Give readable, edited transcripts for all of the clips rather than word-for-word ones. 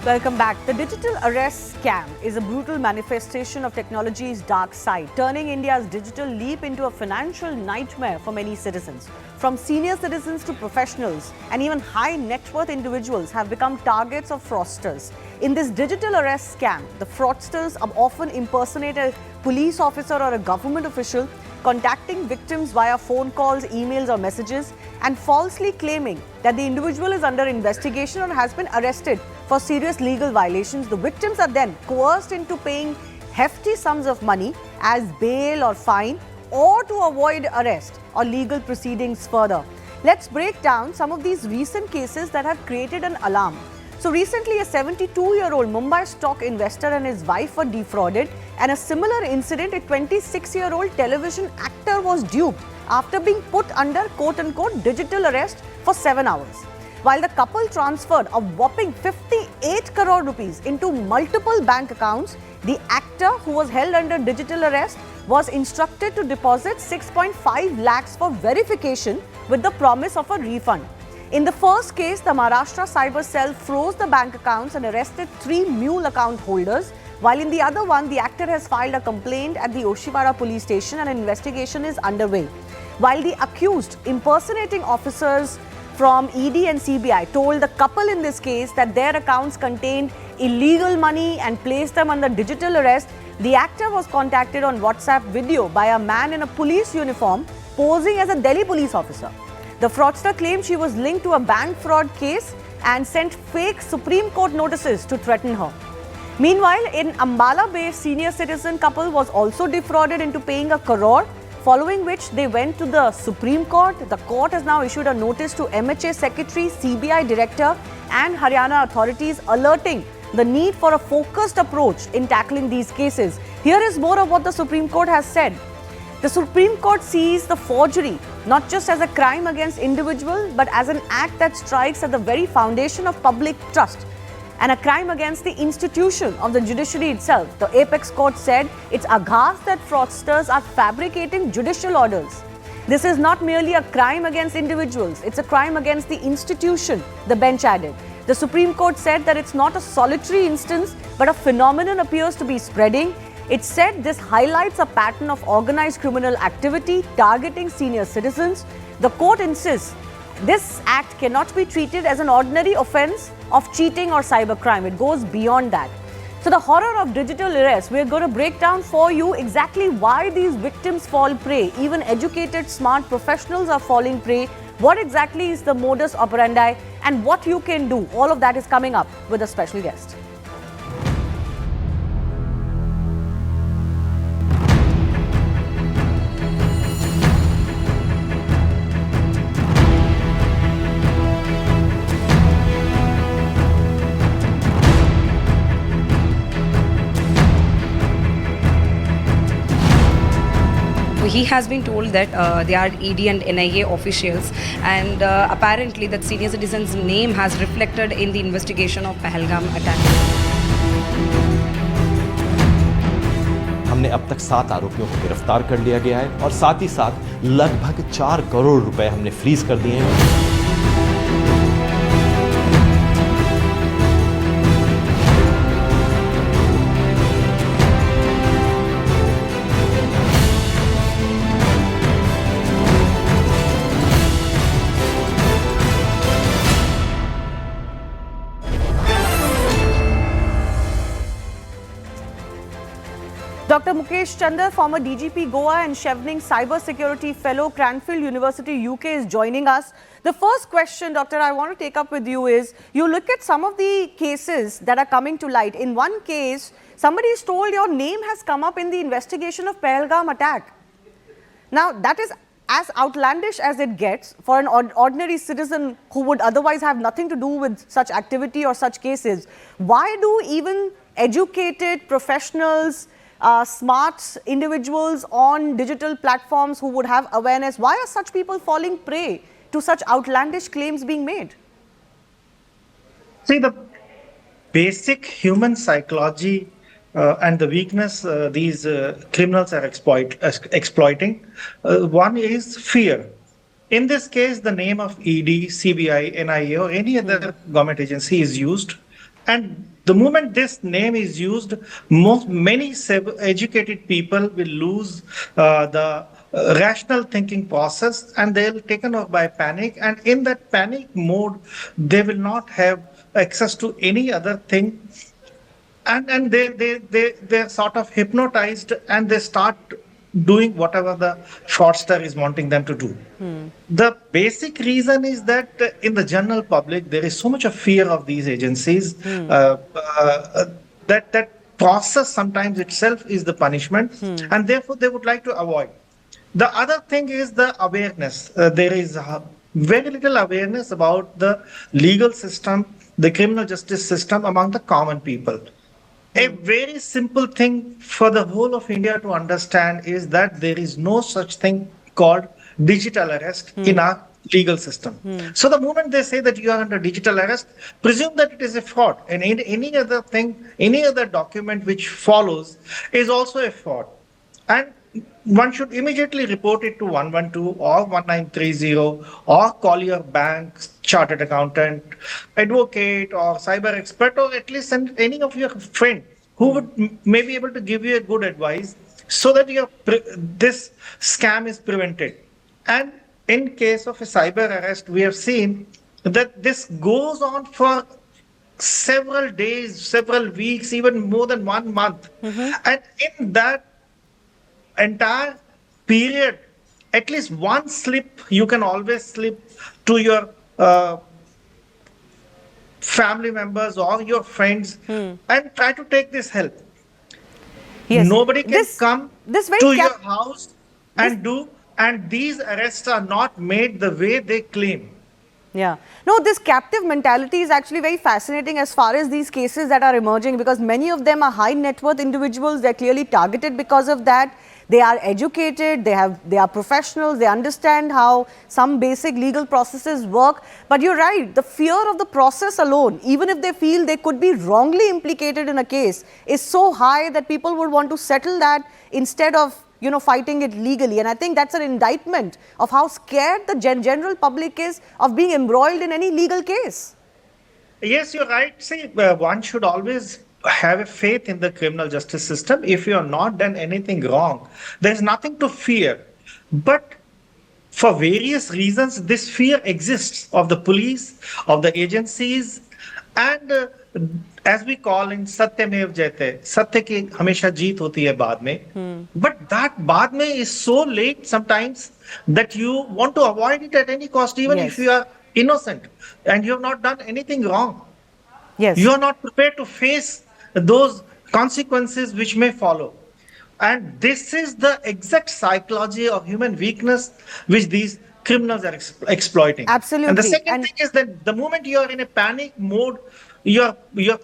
Welcome back. The digital arrest scam is a brutal manifestation of technology's dark side, turning India's digital leap into a financial nightmare for many citizens. From senior citizens to professionals and even high net worth individuals have become targets of fraudsters. In this digital arrest scam, the fraudsters often impersonate a police officer or a government official, contacting victims via phone calls, emails or messages, and falsely claiming that the individual is under investigation or has been arrested for serious legal violations. The victims are then coerced into paying hefty sums of money as bail or fine, or to avoid arrest or legal proceedings further. Let's break down some of these recent cases that have created an alarm. So recently, a 72-year-old Mumbai stock investor and his wife were defrauded, and a similar incident, a 26-year-old television actor was duped after being put under quote-unquote digital arrest for 7 hours. While the couple transferred a whopping 58 crore rupees into multiple bank accounts, the actor, who was held under digital arrest, was instructed to deposit 6.5 lakhs for verification with the promise of a refund. In the first case, the Maharashtra Cyber Cell froze the bank accounts and arrested 3 mule account holders, while in the other one, the actor has filed a complaint at the Oshiwara police station and an investigation is underway. While the accused, impersonating officers from ED and CBI, told the couple in this case that their accounts contained illegal money and placed them under digital arrest, the actor was contacted on WhatsApp video by a man in a police uniform posing as a Delhi police officer. The fraudster claimed she was linked to a bank fraud case and sent fake Supreme Court notices to threaten her. Meanwhile, an Ambala-based senior citizen couple was also defrauded into paying a crore, following which they went to the Supreme Court. The court has now issued a notice to MHA Secretary, CBI Director and Haryana authorities, alerting the need for a focused approach in tackling these cases. Here is more of what the Supreme Court has said. The Supreme Court sees the forgery not just as a crime against individuals, but as an act that strikes at the very foundation of public trust and a crime against the institution of the judiciary itself. The Apex Court said it's aghast that fraudsters are fabricating judicial orders. This is not merely a crime against individuals, it's a crime against the institution, the bench added. The Supreme Court said that it's not a solitary instance, but a phenomenon appears to be spreading. It said this highlights a pattern of organized criminal activity targeting senior citizens. The court insists this act cannot be treated as an ordinary offense of cheating or cybercrime. It goes beyond that. So the horror of digital arrest, we're going to break down for you exactly why these victims fall prey. Even educated, smart professionals are falling prey. What exactly is the modus operandi and what you can do? All of that is coming up with a special guest. He has been told that they are ED and NIA officials, and apparently that senior citizen's name has reflected in the investigation of Pahalgam attack. हमने अब तक 7 आरोपियों को गिरफ्तार कर लिया गया है और साथ ही साथ लगभग 4 करोड़ रुपए हमने फ्रीज कर दिए हैं। Dr. Mukesh Chandar, former DGP Goa and Chevening Cyber Security Fellow, Cranfield University, UK, is joining us. The first question, Doctor, I want to take up with you is, you look at some of the cases that are coming to light. In one case, somebody is told your name has come up in the investigation of Pahalgam attack. Now, that is as outlandish as it gets for an ordinary citizen who would otherwise have nothing to do with such activity or such cases. Why do even educated professionals, smart individuals on digital platforms who would have awareness, why are such people falling prey to such outlandish claims being made? See, the basic human psychology and the weakness these criminals are exploiting. One is fear. In this case, the name of ED, CBI, NIA or any other government agency is used And the moment this name is used, many educated people will lose the rational thinking process, and they'll taken off by panic. And in that panic mode, they will not have access to any other thing, and they're sort of hypnotized, and they start doing whatever the fraudster is wanting them to do. The basic reason is that in the general public there is so much of fear of these agencies, that process sometimes itself is the punishment, and therefore they would like to avoid. The other thing is the awareness. There is very little awareness about the legal system, the criminal justice system among the common people. A very simple thing for the whole of India to understand is that there is no such thing called digital arrest in our legal system. So the moment they say that you are under digital arrest, presume that it is a fraud, and any other thing, any other document which follows is also a fraud. And one should immediately report it to 112 or 1930, or call your bank, chartered accountant, advocate, or cyber expert, or at least send any of your friend who would may be able to give you a good advice, so that this scam is prevented. And in case of a cyber arrest, we have seen that this goes on for several days, several weeks, even more than 1 month. And in that entire period, at least one slip you can always slip to your family members or your friends, and try to take this help. Yes. Nobody can come to your house and do, and these arrests are not made the way they claim. Yeah. No, this captive mentality is actually very fascinating as far as these cases that are emerging, because many of them are high net worth individuals. They're clearly targeted because of that. They are educated, they are professionals, they understand how some basic legal processes work. But you're right, the fear of the process alone, even if they feel they could be wrongly implicated in a case, is so high that people would want to settle that instead of, you know, fighting it legally. And I think that's an indictment of how scared the general public is of being embroiled in any legal case. Yes, you're right. See, one should always have a faith in the criminal justice system. If you have not done anything wrong, there's nothing to fear. But for various reasons, this fear exists of the police, of the agencies, and as we call in Satyamev Jayate, Satya ki hamesha jeet hoti hai baad mein. But that baad mein is so late sometimes that you want to avoid it at any cost, even if you are innocent and you have not done anything wrong. Yes. You are not prepared to face those consequences which may follow. And this is the exact psychology of human weakness which these criminals are exploiting. Absolutely. And the second thing is that the moment you are in a panic mode, your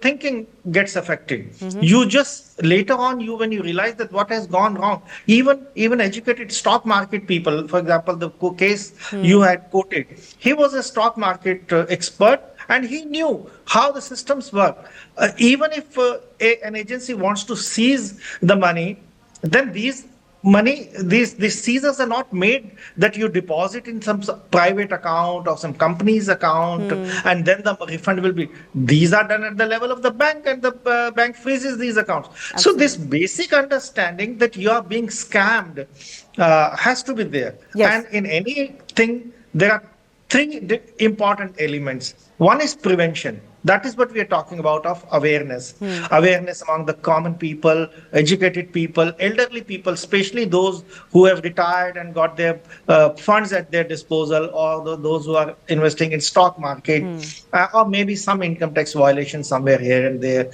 thinking gets affected. You just later on, when you realize that what has gone wrong, even educated stock market people, for example, the case you had quoted, he was a stock market expert, and he knew how the systems work. Even if an agency wants to seize the money, then these seizures are not made that you deposit in some private account or some company's account, and then the refund will be. These are done at the level of the bank, and the bank freezes these accounts. Absolutely. So this basic understanding that you are being scammed has to be there. Yes. And in anything, there are three important elements. One is prevention. That is what we are talking about, of awareness. Awareness among the common people, educated people, elderly people, especially those who have retired and got their funds at their disposal, or those who are investing in stock market, or maybe some income tax violation somewhere here and there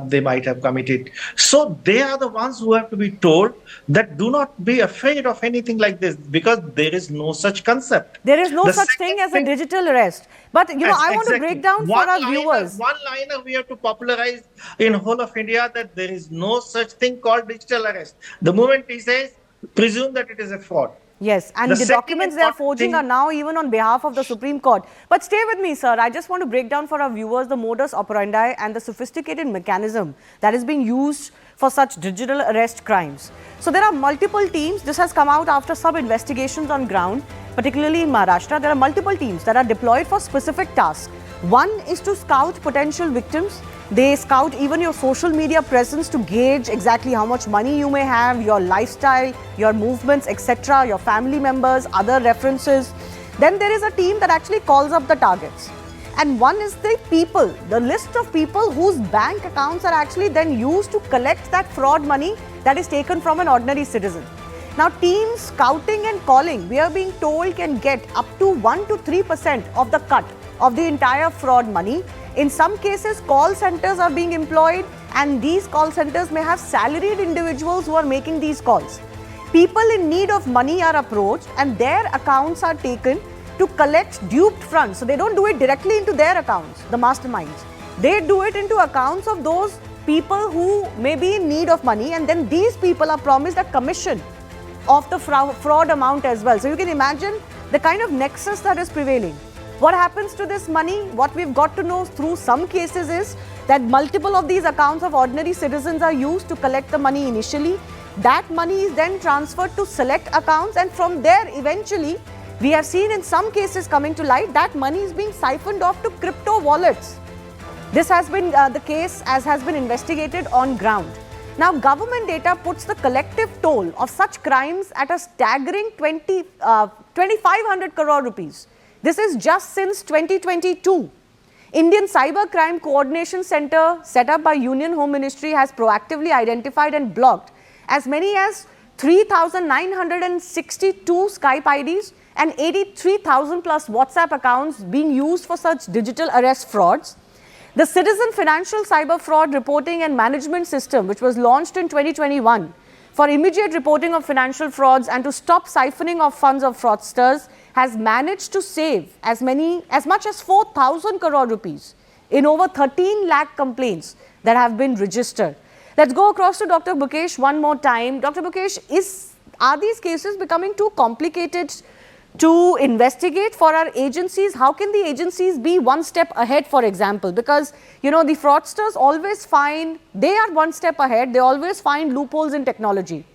they might have committed. So they are the ones who have to be told that do not be afraid of anything like this, because there is no such concept. There is no such thing as a digital arrest. But, you know, I want to break down for our viewers. One liner we have to popularize in whole of India, that there is no such thing called digital arrest. The moment he says, presume that it is a fraud. Yes, and the documents they are forging are now even on behalf of the Supreme Court. But stay with me, sir. I just want to break down for our viewers the modus operandi and the sophisticated mechanism that is being used for such digital arrest crimes. So there are multiple teams. This has come out after some investigations on ground, particularly in Maharashtra. There are multiple teams that are deployed for specific tasks. One is to scout potential victims. They scout even your social media presence to gauge exactly how much money you may have, your lifestyle, your movements, etc., your family members, other references. Then there is a team that actually calls up the targets. And one is the people, the list of people whose bank accounts are actually then used to collect that fraud money that is taken from an ordinary citizen. Now, teams scouting and calling, we are being told, can get up to 1 to 3% of the cut of the entire fraud money. In some cases, call centers are being employed, and these call centers may have salaried individuals who are making these calls. People in need of money are approached and their accounts are taken to collect duped funds. So they don't do it directly into their accounts, the masterminds. They do it into accounts of those people who may be in need of money, and then these people are promised a commission of the fraud amount as well. So you can imagine the kind of nexus that is prevailing. What happens to this money? What we've got to know through some cases is that multiple of these accounts of ordinary citizens are used to collect the money initially. That money is then transferred to select accounts, and from there eventually we have seen in some cases coming to light that money is being siphoned off to crypto wallets. This has been the case as has been investigated on ground. Now, government data puts the collective toll of such crimes at a staggering 2,500 crore rupees. This is just since 2022. Indian Cyber Crime Coordination Center, set up by Union Home Ministry, has proactively identified and blocked as many as 3,962 Skype IDs and 83,000 plus WhatsApp accounts being used for such digital arrest frauds. The Citizen Financial Cyber Fraud Reporting and Management System, which was launched in 2021 for immediate reporting of financial frauds and to stop siphoning of funds of fraudsters, has managed to save as much as 4,000 crore rupees in over 13 lakh complaints that have been registered. Let's go across to Dr. Bukesh one more time. Dr. Bukesh, are these cases becoming too complicated to investigate for our agencies? How can the agencies be one step ahead, for example? Because, the fraudsters always they are one step ahead. They always find loopholes in technology.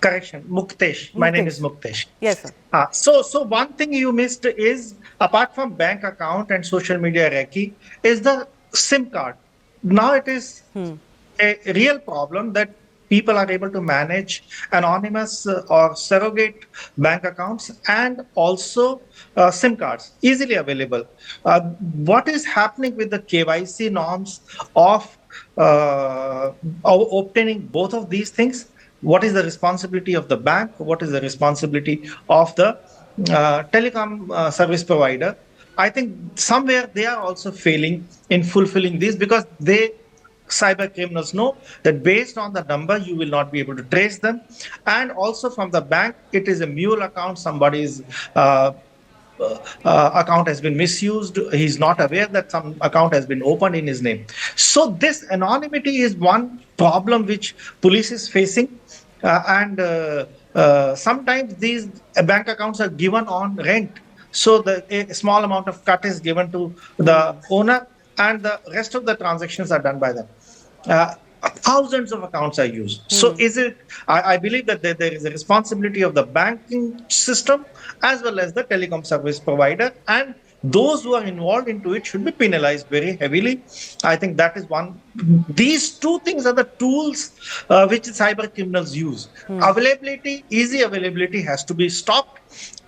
Correction, Muktesh. My name is Muktesh. Yes, sir. So one thing you missed is, apart from bank account and social media recce, is the SIM card. Now it is a real problem that people are able to manage anonymous or surrogate bank accounts and also SIM cards easily available. What is happening with the KYC norms of obtaining both of these things? What is the responsibility of the bank? What is the responsibility of the telecom service provider? I think somewhere they are also failing in fulfilling this, because cyber criminals know that based on the number you will not be able to trace them, and also from the bank it is a mule account. Somebody's account has been misused. He's not aware that some account has been opened in his name. So this anonymity is one problem which police is facing, and sometimes these bank accounts are given on rent. So a small amount of cut is given to the owner, and the rest of the transactions are done by them. Thousands of accounts are used. So I believe that there is a responsibility of the banking system as well as the telecom service provider, and those who are involved into it should be penalized very heavily. I think that is one. These two things are the tools which cyber criminals use. Easy availability has to be stopped,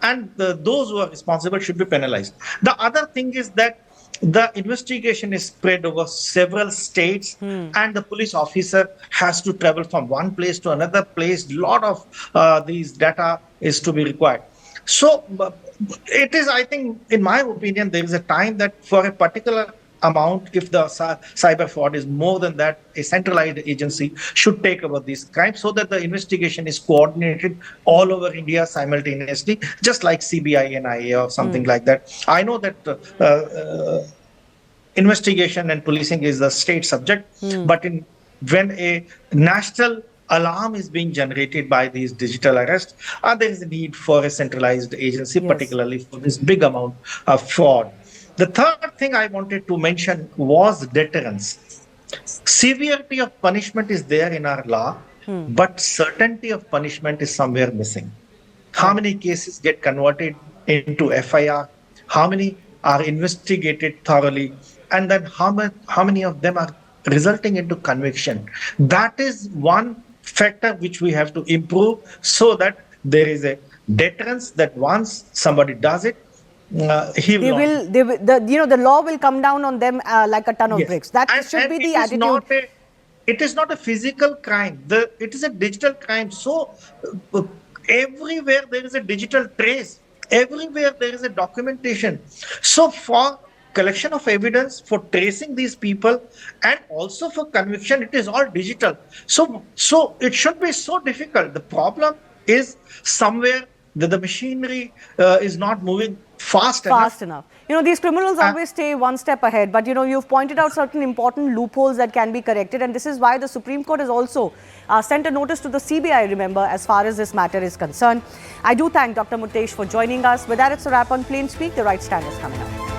and those who are responsible should be penalized. The other thing is that the investigation is spread over several states, and the police officer has to travel from one place to another place. A lot of these data is to be required. So it is, I think, in my opinion, there is a time that for a particular amount, if the cyber fraud is more than that, a centralized agency should take over these crimes so that the investigation is coordinated all over India simultaneously, just like CBI, NIA or something like that. I know that investigation and policing is the state subject, but when a national alarm is being generated by these digital arrests, there is a need for a centralized agency, particularly for this big amount of fraud. The third thing I wanted to mention was deterrence. Severity of punishment is there in our law, but certainty of punishment is somewhere missing. How many cases get converted into FIR? How many are investigated thoroughly, and then how many of them are resulting into conviction. That is one factor which we have to improve, so that there is a deterrence that once somebody does it, he will not. The law will come down on them like a ton of Yes. bricks. That should And be the it is attitude. not a, it is not a physical crime. It is a digital crime. So everywhere there is a digital trace. Everywhere there is a documentation. So for collection of evidence, for tracing these people, and also for conviction, it is all digital. So it should be so difficult. The problem is somewhere that the machinery is not moving fast enough. These criminals always stay one step ahead, but you've pointed out certain important loopholes that can be corrected, and this is why the Supreme Court has also sent a notice to the CBI, remember, as far as this matter is concerned. I do thank Dr. Mutesh for joining us. With that, it's a wrap on Plain Speak. The right stand is coming up.